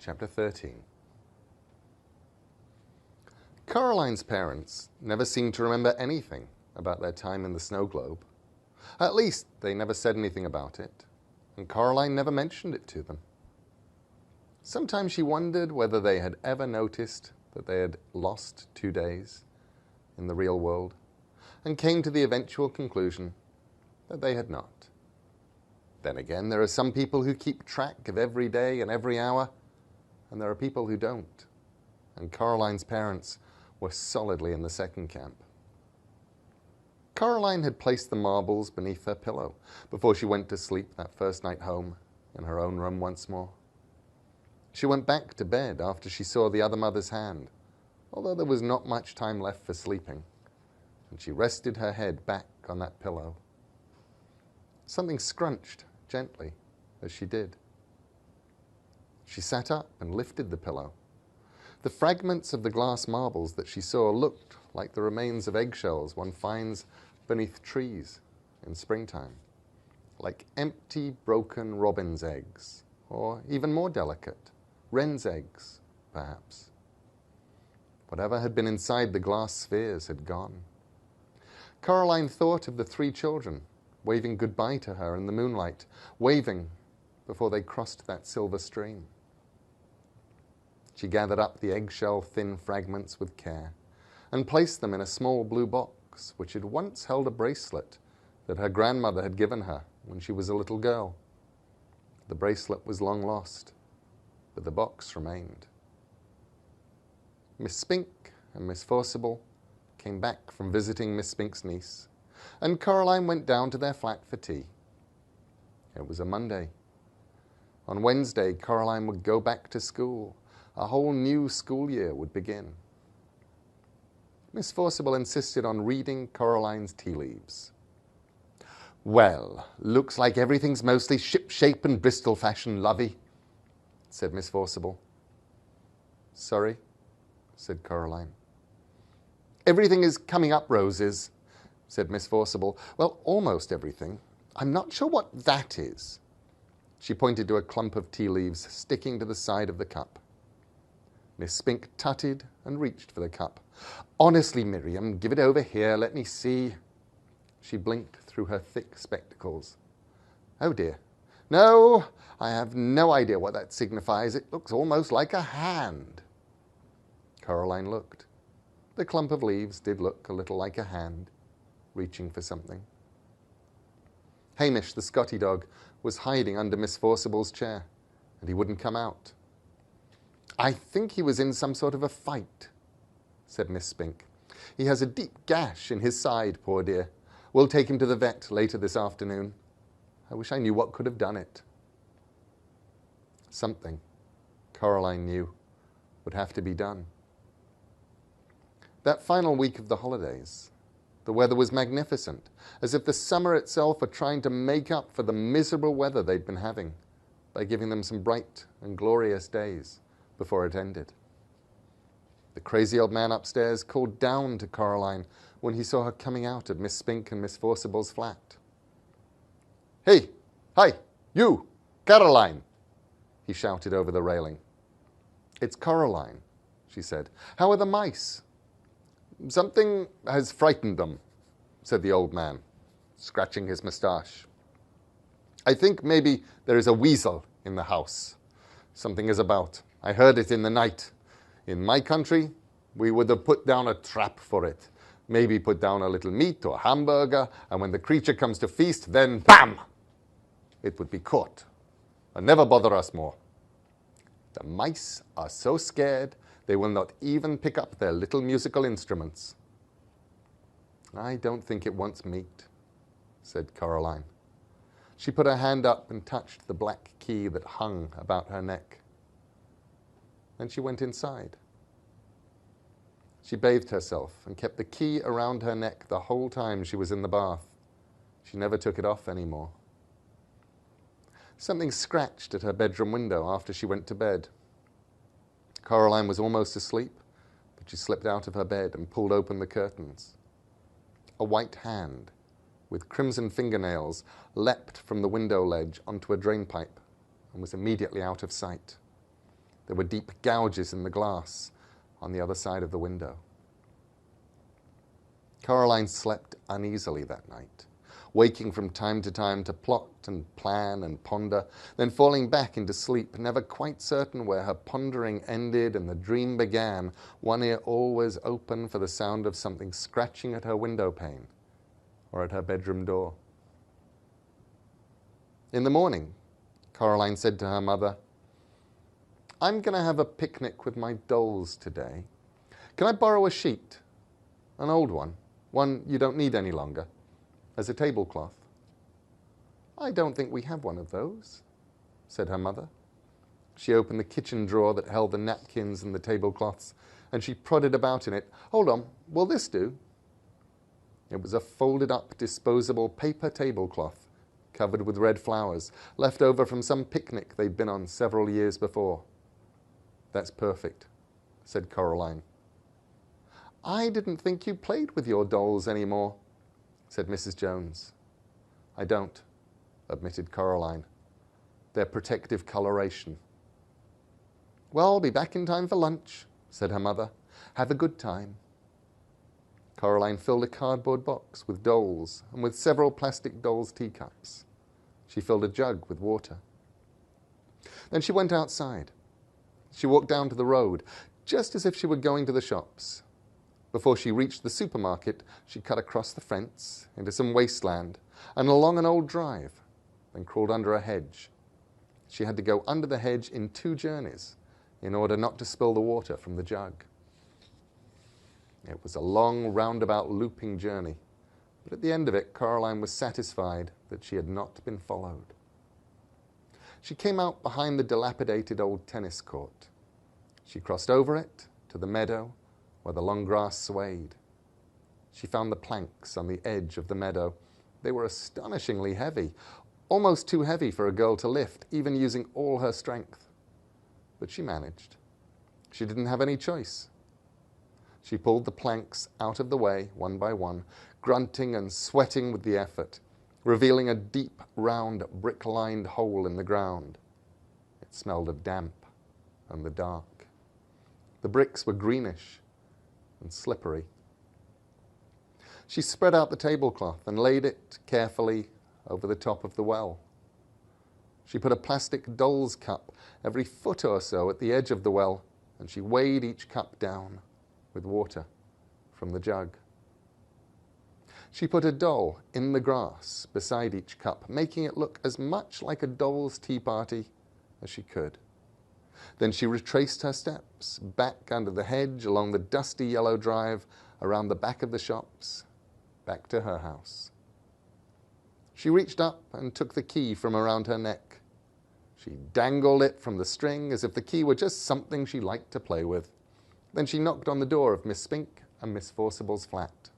Chapter 13. Coraline's parents never seemed to remember anything about their time in the snow globe. At least, they never said anything about it, and Coraline never mentioned it to them. Sometimes she wondered whether they had ever noticed that they had lost 2 days in the real world, and came to the eventual conclusion that they had not. Then again, there are some people who keep track of every day and every hour, and there are people who don't. And Coraline's parents were solidly in the second camp. Coraline had placed the marbles beneath her pillow before she went to sleep that first night home in her own room once more. She went back to bed after she saw the other mother's hand, although there was not much time left for sleeping, and she rested her head back on that pillow. Something scrunched gently as she did. She sat up and lifted the pillow. The fragments of the glass marbles that she saw looked like the remains of eggshells one finds beneath trees in springtime, like empty, broken robin's eggs, or even more delicate, wren's eggs, perhaps. Whatever had been inside the glass spheres had gone. Coraline thought of the 3 children waving goodbye to her in the moonlight, waving before they crossed that silver stream. She gathered up the eggshell-thin fragments with care and placed them in a small blue box which had once held a bracelet that her grandmother had given her when she was a little girl. The bracelet was long lost, but the box remained. Miss Spink and Miss Forcible came back from visiting Miss Spink's niece, and Coraline went down to their flat for tea. It was a Monday. On Wednesday, Coraline would go back to school. A whole new school year would begin. Miss Forcible insisted on reading Coraline's tea leaves. "Well, looks like everything's mostly ship-shape and Bristol fashion, lovey," said Miss Forcible. "Sorry," said Coraline. "Everything is coming up roses," said Miss Forcible. "Well, almost everything. I'm not sure what that is." She pointed to a clump of tea leaves sticking to the side of the cup. Miss Spink tutted and reached for the cup. "Honestly, Miriam, give it over here. Let me see." She blinked through her thick spectacles. "Oh, dear. No, I have no idea what that signifies. It looks almost like a hand." Coraline looked. The clump of leaves did look a little like a hand, reaching for something. Hamish, the Scotty dog, was hiding under Miss Forcible's chair, and he wouldn't come out. "I think he was in some sort of a fight," said Miss Spink. "He has a deep gash in his side, poor dear. We'll take him to the vet later this afternoon. I wish I knew what could have done it." Something, Coraline knew, would have to be done. That final week of the holidays, the weather was magnificent, as if the summer itself were trying to make up for the miserable weather they'd been having by giving them some bright and glorious days before it ended. The crazy old man upstairs called down to Coraline when he saw her coming out of Miss Spink and Miss Forcible's flat. "Hey, hi, you, Caroline," he shouted over the railing. "It's Coraline," she said. "How are the mice?" "Something has frightened them," said the old man, scratching his moustache. "I think maybe there is a weasel in the house. Something is about. I heard it in the night. In my country, we would have put down a trap for it. Maybe put down a little meat or hamburger, and when the creature comes to feast, then BAM! It would be caught and never bother us more. The mice are so scared they will not even pick up their little musical instruments." "I don't think it wants meat," said Coraline. She put her hand up and touched the black key that hung about her neck. Then she went inside. She bathed herself and kept the key around her neck the whole time she was in the bath. She never took it off anymore. Something scratched at her bedroom window after she went to bed. Coraline was almost asleep, but she slipped out of her bed and pulled open the curtains. A white hand with crimson fingernails leapt from the window ledge onto a drain pipe and was immediately out of sight. There were deep gouges in the glass on the other side of the window. Coraline slept uneasily that night, waking from time to time to plot and plan and ponder, then falling back into sleep, never quite certain where her pondering ended and the dream began, one ear always open for the sound of something scratching at her window pane or at her bedroom door. In the morning, Coraline said to her mother, "I'm going to have a picnic with my dolls today. Can I borrow a sheet? An old one you don't need any longer, as a tablecloth?" "I don't think we have one of those," said her mother. She opened the kitchen drawer that held the napkins and the tablecloths, and she prodded about in it. "Hold on, will this do?" It was a folded-up, disposable paper tablecloth covered with red flowers, left over from some picnic they'd been on several years before. "That's perfect," said Coraline. "I didn't think you played with your dolls anymore," said Mrs. Jones. "I don't," admitted Coraline. "They're protective coloration." "Well, I'll be back in time for lunch," said her mother. "Have a good time." Coraline filled a cardboard box with dolls and with several plastic dolls' teacups. She filled a jug with water. Then she went outside. She walked down to the road, just as if she were going to the shops. Before she reached the supermarket, she cut across the fence, into some wasteland, and along an old drive, then crawled under a hedge. She had to go under the hedge in 2 journeys in order not to spill the water from the jug. It was a long, roundabout, looping journey, but at the end of it, Coraline was satisfied that she had not been followed. She came out behind the dilapidated old tennis court. She crossed over it to the meadow where the long grass swayed. She found the planks on the edge of the meadow. They were astonishingly heavy, almost too heavy for a girl to lift, even using all her strength. But she managed. She didn't have any choice. She pulled the planks out of the way, one by one, grunting and sweating with the effort, revealing a deep, round, brick-lined hole in the ground. It smelled of damp and the dark. The bricks were greenish and slippery. She spread out the tablecloth and laid it carefully over the top of the well. She put a plastic doll's cup every foot or so at the edge of the well, and she weighed each cup down with water from the jug. She put a doll in the grass beside each cup, making it look as much like a doll's tea party as she could. Then she retraced her steps back under the hedge, along the dusty yellow drive, around the back of the shops, back to her house. She reached up and took the key from around her neck. She dangled it from the string as if the key were just something she liked to play with. Then she knocked on the door of Miss Spink and Miss Forcible's flat.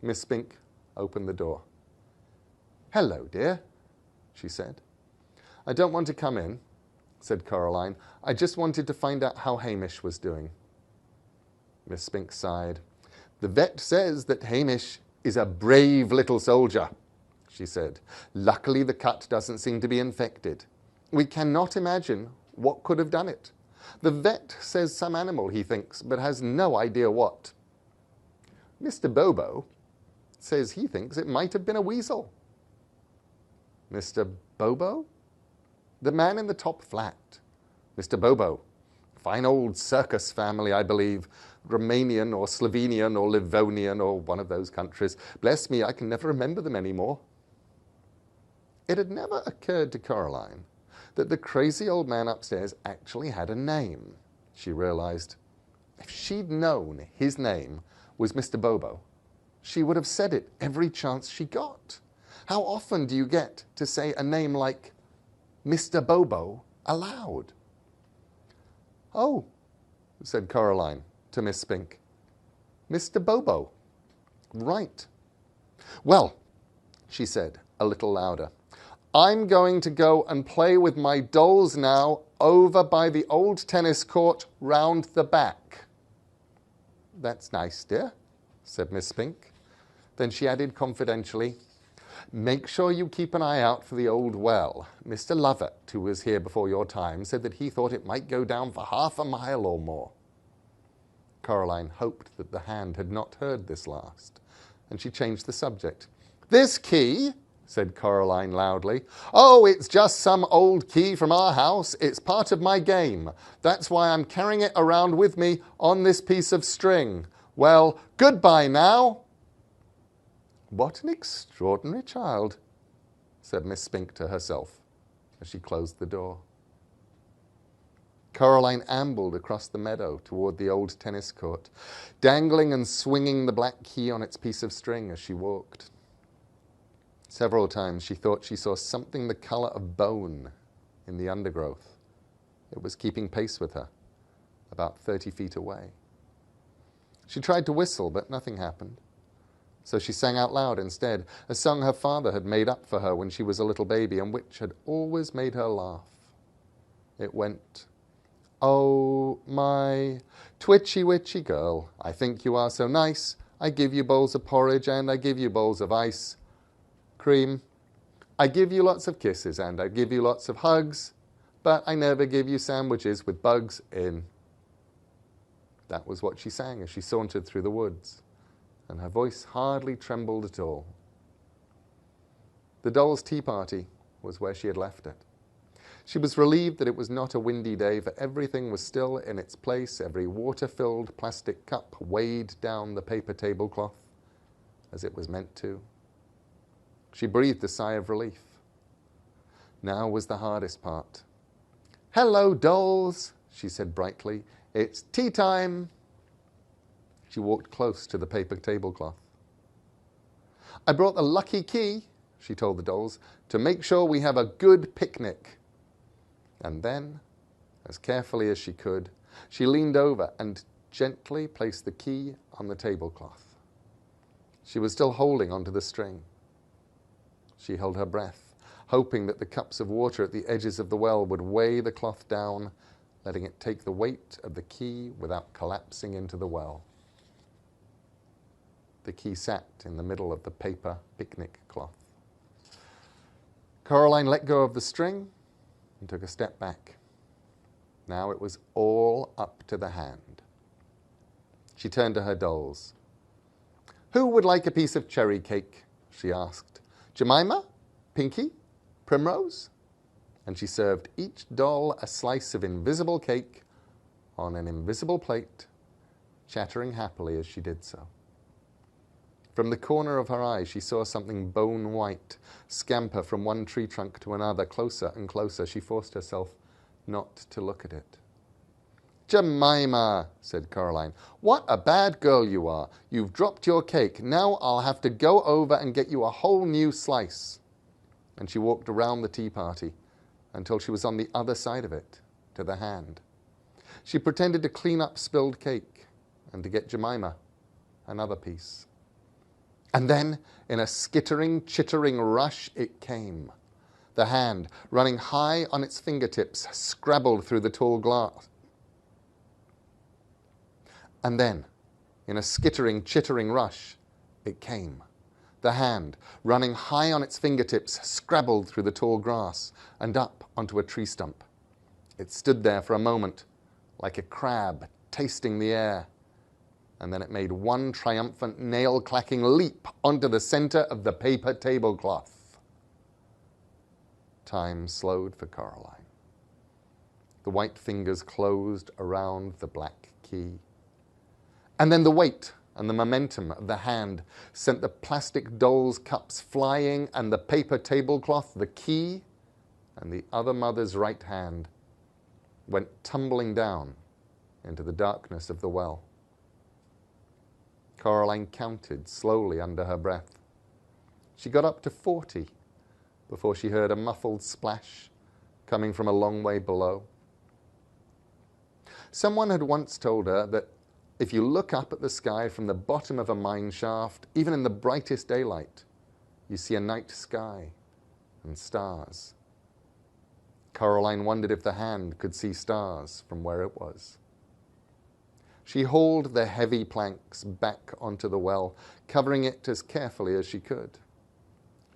Miss Spink opened the door. "Hello, dear," she said. "I don't want to come in," said Coraline. "I just wanted to find out how Hamish was doing." Miss Spink sighed. "The vet says that Hamish is a brave little soldier," she said. "Luckily the cut doesn't seem to be infected. We cannot imagine what could have done it. The vet says some animal, he thinks, but has no idea what. Mr. Bobo says he thinks it might have been a weasel." "Mr. Bobo?" "The man in the top flat. Mr. Bobo. Fine old circus family, I believe. Romanian or Slovenian or Livonian or one of those countries. Bless me, I can never remember them anymore." It had never occurred to Coraline that the crazy old man upstairs actually had a name. She realized if she'd known his name was Mr. Bobo, she would have said it every chance she got. How often do you get to say a name like Mr. Bobo aloud? "Oh," said Coraline to Miss Spink. "Mr. Bobo. Right. Well," she said a little louder, "I'm going to go and play with my dolls now over by the old tennis court round the back." "That's nice, dear," said Miss Spink. Then she added confidentially, Make sure you keep an eye out for the old well. Mr. Lovett, who was here before your time, said that he thought it might go down for 1/2 a mile or more." Coraline hoped that the hand had not heard this last, and she changed the subject. "This key," said Coraline loudly. "Oh, it's just some old key from our house. It's part of my game. That's why I'm carrying it around with me on this piece of string. Well, goodbye now." "What an extraordinary child," said Miss Spink to herself as she closed the door. Coraline ambled across the meadow toward the old tennis court, dangling and swinging the black key on its piece of string as she walked. Several times she thought she saw something the color of bone in the undergrowth. It was keeping pace with her, about 30 feet away. She tried to whistle, but nothing happened. So she sang out loud instead, a song her father had made up for her when she was a little baby and which had always made her laugh. It went, "Oh, my twitchy witchy girl, I think you are so nice. I give you bowls of porridge and I give you bowls of ice cream. I give you lots of kisses and I give you lots of hugs, but I never give you sandwiches with bugs in." That was what she sang as she sauntered through the woods, and her voice hardly trembled at all. The dolls' tea party was where she had left it. She was relieved that it was not a windy day, for everything was still in its place, every water-filled plastic cup weighed down the paper tablecloth as it was meant to. She breathed a sigh of relief. Now was the hardest part. "Hello, dolls," she said brightly. "It's tea time." She walked close to the paper tablecloth. "I brought the lucky key," she told the dolls, "to make sure we have a good picnic." And then, as carefully as she could, she leaned over and gently placed the key on the tablecloth. She was still holding onto the string. She held her breath, hoping that the cups of water at the edges of the well would weigh the cloth down, letting it take the weight of the key without collapsing into the well. The key sat in the middle of the paper picnic cloth. Coraline let go of the string and took a step back. Now it was all up to the hand. She turned to her dolls. "Who would like a piece of cherry cake?" she asked. "Jemima? Pinky? Primrose?" And she served each doll a slice of invisible cake on an invisible plate, chattering happily as she did so. From the corner of her eye, she saw something bone-white scamper from one tree trunk to another, closer and closer. She forced herself not to look at it. "Jemima," said Coraline, "what a bad girl you are. You've dropped your cake. Now I'll have to go over and get you a whole new slice." And she walked around the tea party until she was on the other side of it, to the hand. She pretended to clean up spilled cake and to get Jemima another piece. And then, in a skittering, chittering rush, it came. The hand, running high on its fingertips, scrabbled through the tall glass. And then, in a skittering, chittering rush, it came. The hand, running high on its fingertips, scrabbled through the tall grass and up onto a tree stump. It stood there for a moment, like a crab tasting the air, and then it made one triumphant nail-clacking leap onto the center of the paper tablecloth. Time slowed for Coraline. The white fingers closed around the black key. And then the weight and the momentum of the hand sent the plastic doll's cups flying, and the paper tablecloth, the key, and the other mother's right hand went tumbling down into the darkness of the well. Coraline counted slowly under her breath. She got up to 40 before she heard a muffled splash coming from a long way below. Someone had once told her that if you look up at the sky from the bottom of a mine shaft, even in the brightest daylight, you see a night sky and stars. Coraline wondered if the hand could see stars from where it was. She hauled the heavy planks back onto the well, covering it as carefully as she could.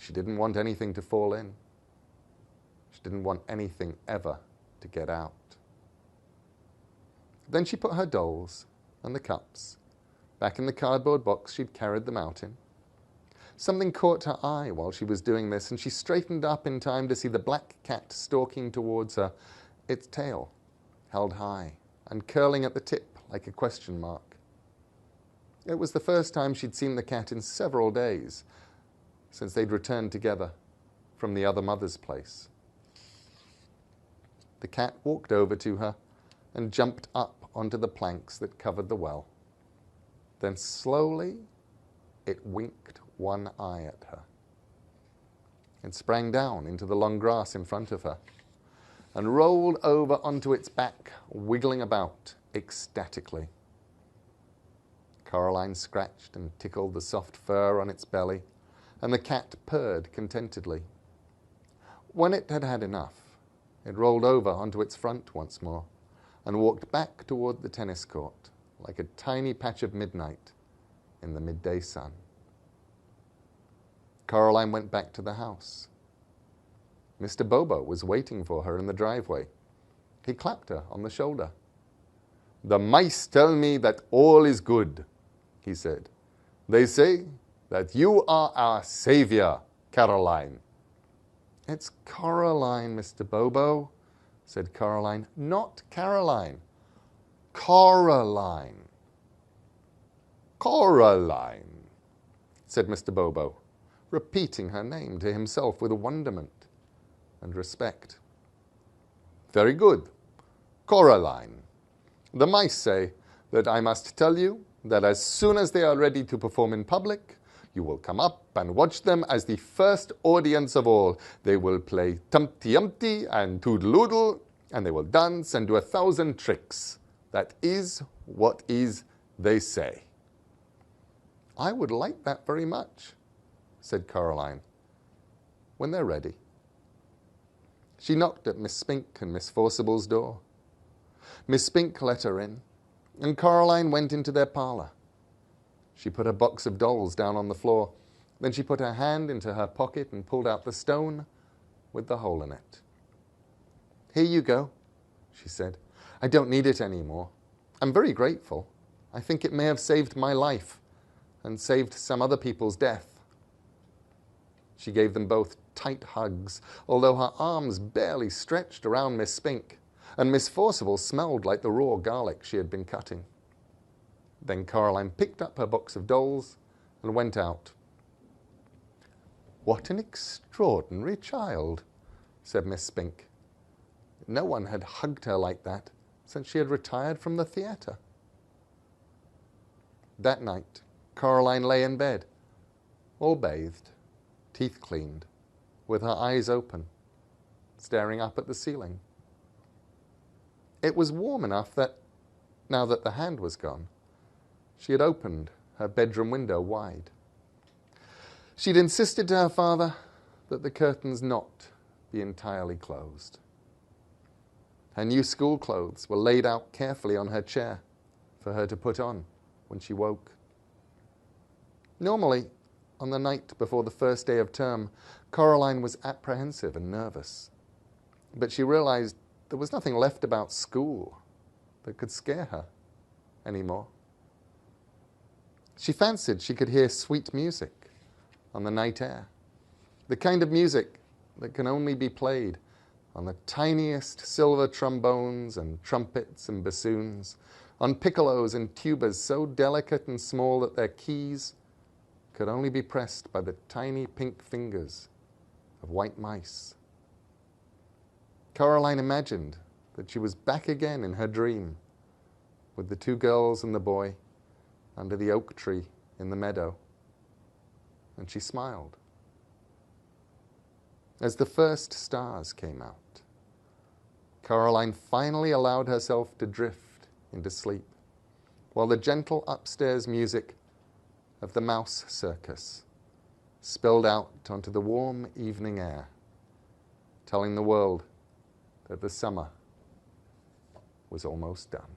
She didn't want anything to fall in. She didn't want anything ever to get out. Then she put her dolls and the cups back in the cardboard box she'd carried them out in. Something caught her eye while she was doing this, and she straightened up in time to see the black cat stalking towards her, its tail held high and curling at the tip like a question mark. It was the first time she'd seen the cat in several days since they'd returned together from the other mother's place. The cat walked over to her and jumped up onto the planks that covered the well. Then slowly it winked one eye at her. It sprang down into the long grass in front of her and rolled over onto its back, wiggling about ecstatically. Coraline scratched and tickled the soft fur on its belly, and the cat purred contentedly. When it had had enough, it rolled over onto its front once more and walked back toward the tennis court like a tiny patch of midnight in the midday sun. Coraline went back to the house. Mr. Bobo was waiting for her in the driveway. He clapped her on the shoulder. "The mice tell me that all is good," he said. "They say that you are our savior, Caroline." "It's Coraline, Mr. Bobo," said Coraline. "Not Caroline. Coraline." "Coraline," said Mr. Bobo, repeating her name to himself with wonderment and respect. "Very good. Coraline. The mice say that I must tell you that as soon as they are ready to perform in public, you will come up and watch them as the first audience of all. They will play Tumpty-Umpty and Toodle-Oodle, and they will dance and do 1,000 tricks. That is what is, they say." "I would like that very much," said Coraline. "When they're ready." She knocked at Miss Spink and Miss Forcible's door. Miss Spink let her in, and Coraline went into their parlour. She put a box of dolls down on the floor. Then she put her hand into her pocket and pulled out the stone with the hole in it. "Here you go," she said. "I don't need it anymore. I'm very grateful. I think it may have saved my life and saved some other people's death." She gave them both tight hugs, although her arms barely stretched around Miss Spink, and Miss Forcible smelled like the raw garlic she had been cutting. Then Coraline picked up her box of dolls and went out. "What an extraordinary child," said Miss Spink. No one had hugged her like that since she had retired from the theatre. That night, Coraline lay in bed, all bathed, teeth cleaned, with her eyes open, staring up at the ceiling. It was warm enough that, now that the hand was gone, she had opened her bedroom window wide. She'd insisted to her father that the curtains not be entirely closed. Her new school clothes were laid out carefully on her chair for her to put on when she woke. Normally, on the night before the first day of term, Coraline was apprehensive and nervous. But she realized there was nothing left about school that could scare her anymore. She fancied she could hear sweet music on the night air, the kind of music that can only be played on the tiniest silver trombones and trumpets and bassoons, on piccolos and tubas so delicate and small that their keys could only be pressed by the tiny pink fingers of white mice. Coraline imagined that she was back again in her dream with the two girls and the boy under the oak tree in the meadow, and she smiled. As the first stars came out, Coraline finally allowed herself to drift into sleep, while the gentle upstairs music of the mouse circus spilled out onto the warm evening air, telling the world that the summer was almost done.